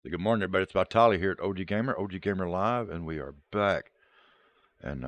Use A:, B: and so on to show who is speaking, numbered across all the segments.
A: Good morning, everybody. It's about Tyler here at OG Gamer Live, and we are back. And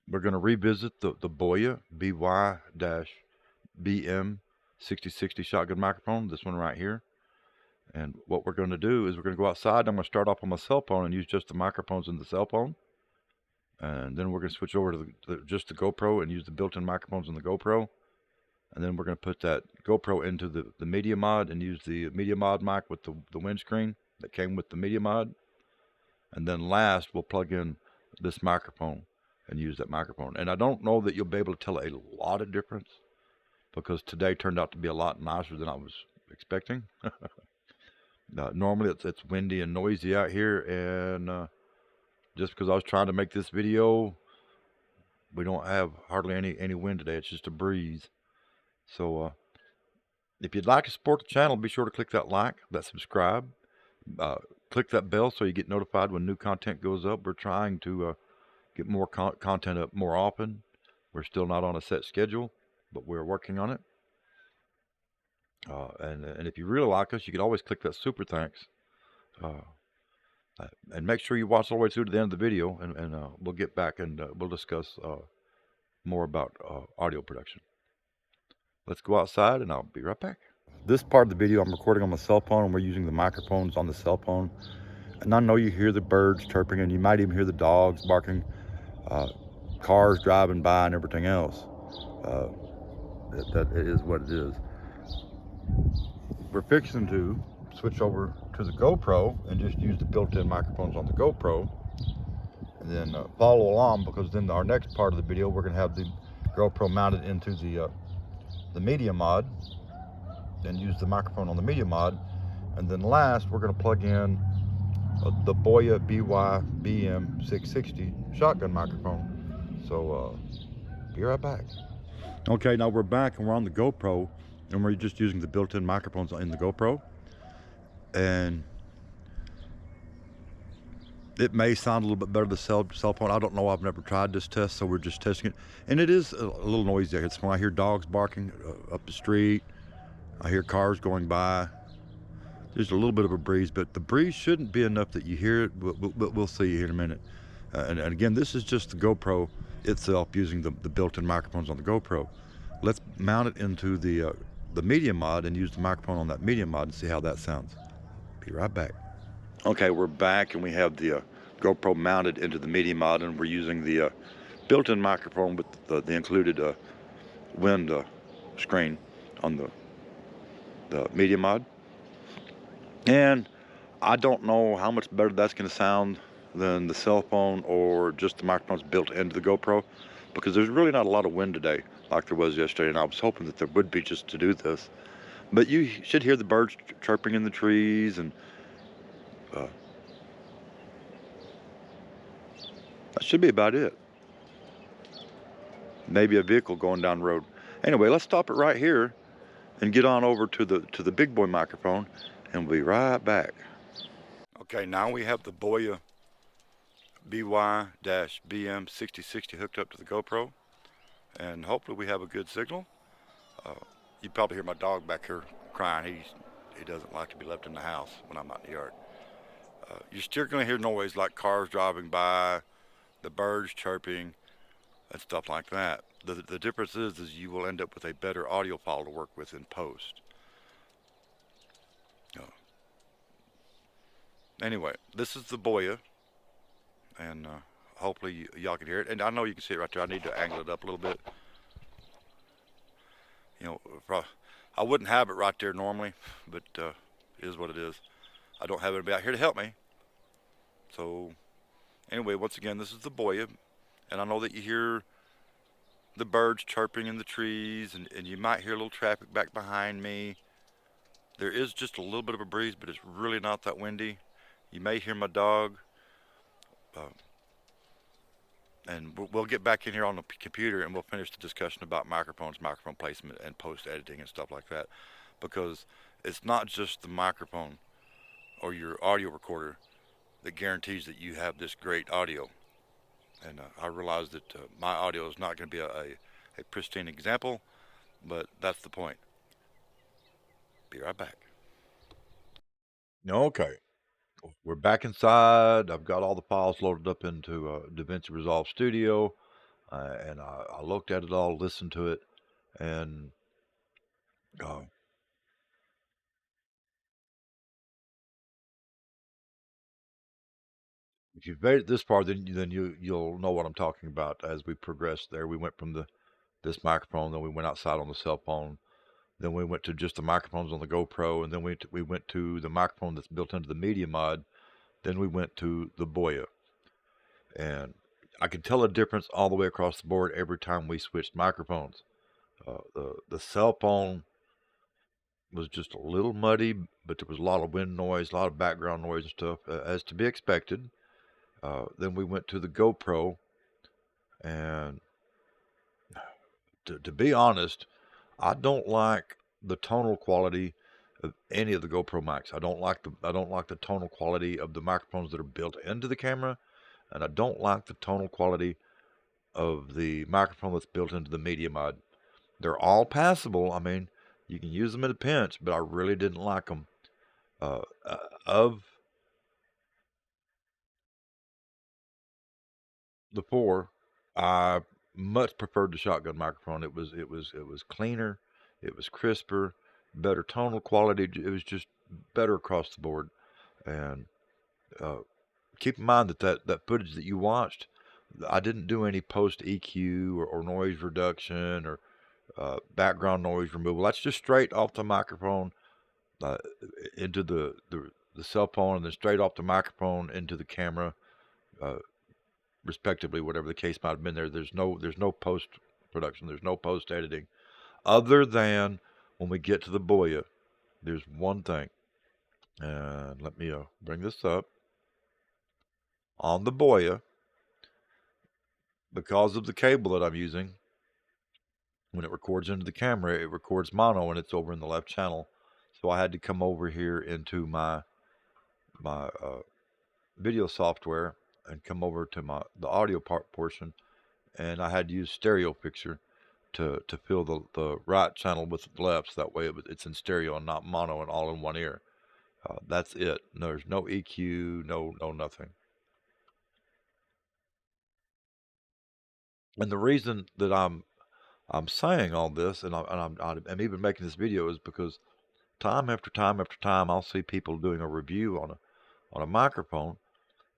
A: we're going to revisit the Boya BY-BM6060 shotgun microphone, this one right here. And what we're going to do is we're going to go outside. I'm going to start off on my cell phone and use just the microphones in the cell phone. And then we're going to switch over to just the GoPro and use the built-in microphones in the GoPro. And then we're going to put that GoPro into the Media Mod and use the Media Mod mic with the windscreen that came with the Media Mod. And then last, we'll plug in this microphone and use that microphone. And I don't know that you'll be able to tell a lot of difference because today turned out to be a lot nicer than I was expecting. Normally it's windy and noisy out here, and just because I was trying to make this video, we don't have hardly any wind today. It's just a breeze. So if you'd like to support the channel, be sure to click that like, that subscribe, click that bell so you get notified when new content goes up. We're trying to get more content up more often. We're still not on a set schedule, but we're working on it. And if you really like us, you can always click that super thanks. And make sure you watch all the way through to the end of the video, and we'll get back and we'll discuss more about audio production. Let's go outside and I'll be right back. This part of the video I'm recording on my cell phone, and we're using the microphones on the cell phone. And I know you hear the birds chirping, and you might even hear the dogs barking, cars driving by and everything else. That is what it is. We're fixing to switch over to the GoPro and just use the built-in microphones on the GoPro. And then follow along, because then our next part of the video, we're going to have the GoPro mounted into the Media Mod and use the microphone on the Media Mod. And then last, we're going to plug in the Boya BY-BM6060 shotgun microphone. So be right back. Okay, now we're back and we're on the GoPro, and we're just using the built-in microphones in the GoPro. And it may sound a little bit better the cell phone. I don't know. I've never tried this test, so we're just testing it. And it is a little noisy. It's when I hear dogs barking up the street. I hear cars going by. There's a little bit of a breeze, but the breeze shouldn't be enough that you hear it. We'll see here in a minute. And again, this is just the GoPro itself using the built-in microphones on the GoPro. Let's mount it into the Media Mod and use the microphone on that Media Mod and see how that sounds. Be right back. Okay, we're back, and we have the GoPro mounted into the Media Mod, and we're using the built-in microphone with the included wind screen on the Media Mod. And I don't know how much better that's going to sound than the cell phone or just the microphones built into the GoPro, because there's really not a lot of wind today like there was yesterday, and I was hoping that there would be just to do this. But you should hear the birds chirping in the trees, and that should be about it. Maybe a vehicle going down the road. Anyway, let's stop it right here and get on over to the big boy microphone, and we'll be right back. Okay, now we have the Boya BY-BM6060 hooked up to the GoPro, and hopefully we have a good signal. You probably hear my dog back here crying. He doesn't like to be left in the house when I'm out in the yard. You're still going to hear noise like cars driving by, the birds chirping, and stuff like that. The difference is you will end up with a better audio file to work with in post. Anyway, this is the Boya, and hopefully y'all can hear it. And I know you can see it right there. I need to angle it up a little bit. You know, I wouldn't have it right there normally, but it is what it is. I don't have anybody out here to help me. So anyway, once again, this is the Boya, and I know that you hear the birds chirping in the trees, and you might hear a little traffic back behind me. There is just a little bit of a breeze, but it's really not that windy. You may hear my dog. And we'll get back in here on the computer, and we'll finish the discussion about microphones, microphone placement, and post-editing and stuff like that. Because it's not just the microphone or your audio recorder that guarantees that you have this great audio. And I realize that my audio is not going to be a pristine example, but that's the point. Be right back. Okay, we're back inside. I've got all the files loaded up into DaVinci Resolve Studio, and I looked at it all, listened to it, and uh, if you've made it this far, then you'll know what I'm talking about. As we progressed there, we went from this microphone, then we went outside on the cell phone, then we went to just the microphones on the GoPro, and then we went to the microphone that's built into the Media Mod. Then we went to the Boya, and I could tell a difference all the way across the board every time we switched microphones. The cell phone was just a little muddy, but there was a lot of wind noise, a lot of background noise and stuff, as to be expected. Then we went to the GoPro, and to be honest, I don't like the tonal quality of any of the GoPro mics. I don't like the tonal quality of the microphones that are built into the camera, and I don't like the tonal quality of the microphone that's built into the Media Mod. They're all passable. I mean, you can use them in a pinch, but I really didn't like them. Of the four, I much preferred the shotgun microphone. It was cleaner, it was crisper, better tonal quality. It was just better across the board. And uh, keep in mind that footage that you watched, I didn't do any post EQ or noise reduction or background noise removal. That's just straight off the microphone uh, into the cell phone, and then straight off the microphone into the camera, uh, respectively, whatever the case might have been there. There's no post production. There's no post editing, other than when we get to the Boya. There's one thing, and let me bring this up on the Boya because of the cable that I'm using. When it records into the camera, it records mono, and it's over in the left channel. So I had to come over here into my video software and come over to the audio portion, and I had to use stereo picture to fill the right channel with the left, so that way it's in stereo and not mono and all in one ear. That's it. There's no EQ, no nothing. And the reason that I'm saying all this, and I'm even making this video, is because time after time after time I'll see people doing a review on a microphone,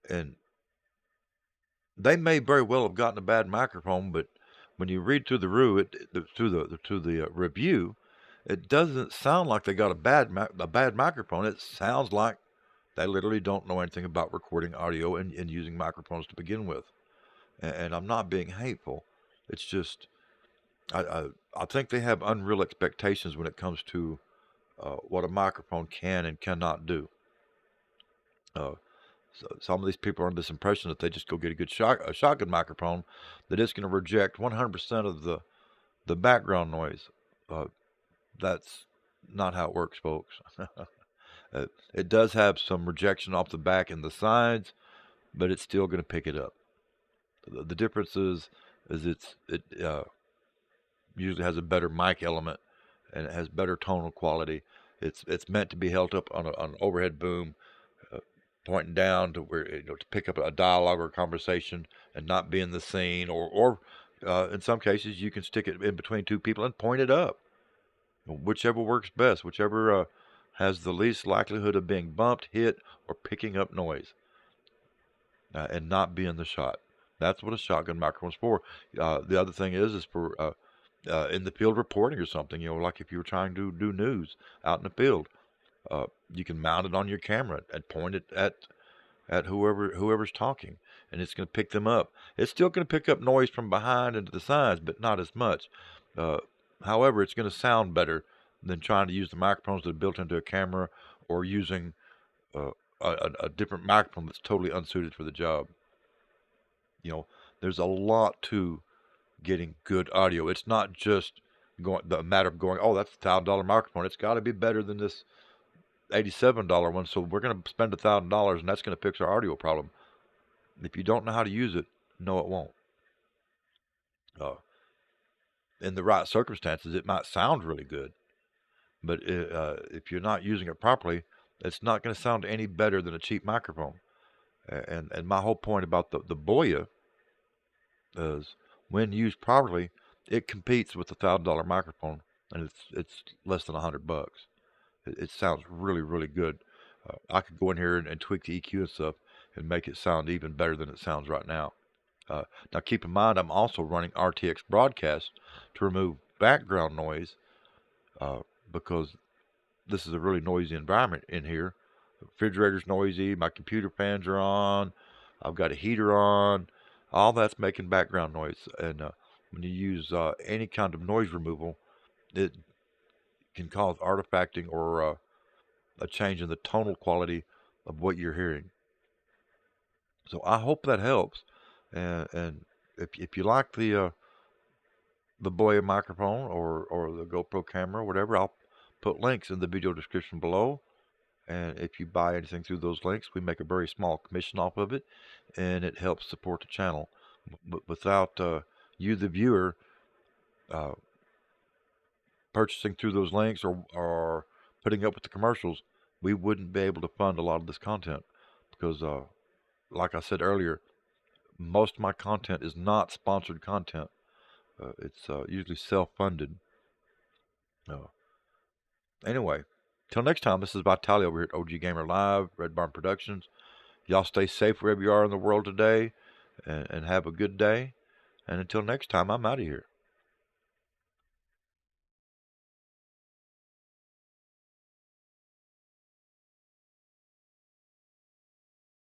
A: and they may very well have gotten a bad microphone, but when you read through the review, it doesn't sound like they got a bad microphone. It sounds like they literally don't know anything about recording audio and using microphones to begin with. And I'm not being hateful. It's just I, I I think they have unreal expectations when it comes to what a microphone can and cannot do. Uh, So some of these people are under this impression that they just go get a shotgun microphone that is going to reject 100% of the background noise. Uh, that's not how it works, folks. It does have some rejection off the back and the sides, but it's still going to pick it up. The difference is it usually has a better mic element, and it has better tonal quality. It's meant to be held up on an overhead boom, uh, pointing down to where, to pick up a dialogue or a conversation and not be in the scene, or in some cases you can stick it in between two people and point it up, whichever works best, whichever has the least likelihood of being bumped, hit, or picking up noise, and not be in the shot. That's what a shotgun microphone's for. The other thing is for in the field reporting or something, like if you were trying to do news out in the field, you can mount it on your camera and point it at whoever's talking, and it's going to pick them up. It's still going to pick up noise from behind and to the sides, but not as much. Uh, However, it's going to sound better than trying to use the microphones that are built into a camera, or using uh, a different microphone that's totally unsuited for the job. There's a lot to getting good audio. It's not just the matter of going, oh, that's $1,000 microphone. It's got to be better than this $87 one. So we're going to spend $1,000, and that's going to fix our audio problem. If you don't know how to use it, no, it won't. Uh, in the right circumstances, it might sound really good, but if you're not using it properly, it's not going to sound any better than a cheap microphone. And my whole point about the Boya is, when used properly, it competes with the $1,000 microphone, and it's less than $100. It sounds really, really good. I could go in here and tweak the EQ and stuff and make it sound even better than it sounds right now. Now keep in mind, I'm also running RTX broadcast to remove background noise, because this is a really noisy environment in here. The refrigerator's noisy, my computer fans are on, I've got a heater on, all that's making background noise. And when you use any kind of noise removal, it can cause artifacting or a change in the tonal quality of what you're hearing. So I hope that helps. And if you like the Boya microphone or the GoPro camera or whatever, I'll put links in the video description below. And if you buy anything through those links, we make a very small commission off of it, and it helps support the channel. But without you, the viewer, uh, purchasing through those links or putting up with the commercials, we wouldn't be able to fund a lot of this content. Because, like I said earlier, most of my content is not sponsored content. It's usually self-funded. Anyway, till next time, this is Vitaly over here at OG Gamer Live, Red Barn Productions. Y'all stay safe wherever you are in the world today, and have a good day. And until next time, I'm out of here.